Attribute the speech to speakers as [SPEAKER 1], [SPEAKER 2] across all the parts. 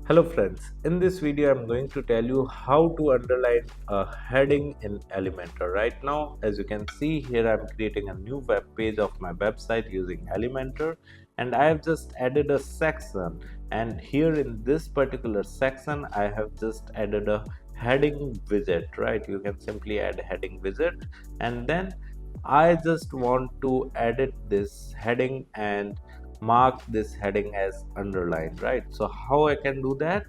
[SPEAKER 1] Hello friends, in this video I'm going to tell you how to underline a heading in Elementor. Right now, as you can see here, I'm creating a new web page of my website using Elementor, and I have just added a section, and here in this particular section I have just added a heading widget. Right, you can simply add heading widget, and then I just want to edit this heading and mark this heading as underlined. Right, so how I can do that?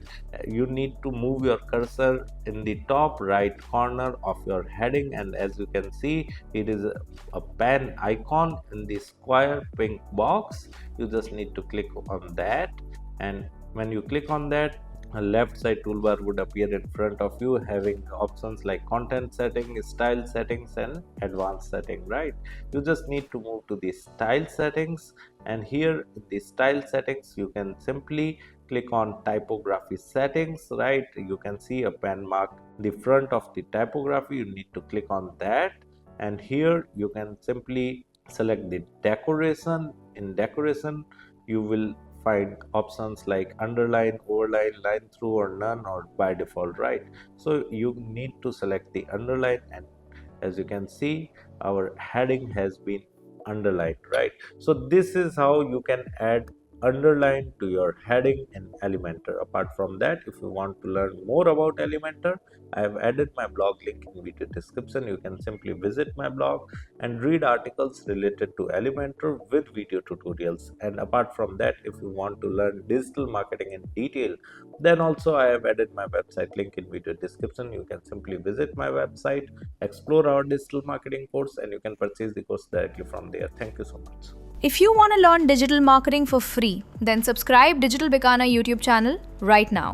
[SPEAKER 1] You need to move your cursor in the top right corner of your heading, and as you can see, it is a pen icon in the square pink box. You just need to click on that, and when you click on that, a left side toolbar would appear in front of you, having options like content setting, style settings, and advanced setting. Right, you just need to move to the style settings, and here in the style settings you can simply click on typography settings. Right, you can see a pen mark the front of the typography. You need to click on that, and here you can simply select the decoration. In decoration you will find options like underline, overline, line through, or none, or by default. Right, so you need to select the underline, and as you can see, our heading has been underlined. Right, so this is how you can add underline to your heading in Elementor. Apart from that, if you want to learn more about Elementor, I have added my blog link in video description. You can simply visit my blog and read articles related to Elementor with video tutorials. And apart from that, if you want to learn digital marketing in detail, then also I have added my website link in video description. You can simply visit my website, explore our digital marketing course, and you can purchase the course directly from there. Thank you so much.
[SPEAKER 2] If you want to learn digital marketing for free, then subscribe Digital Bikana YouTube channel right now.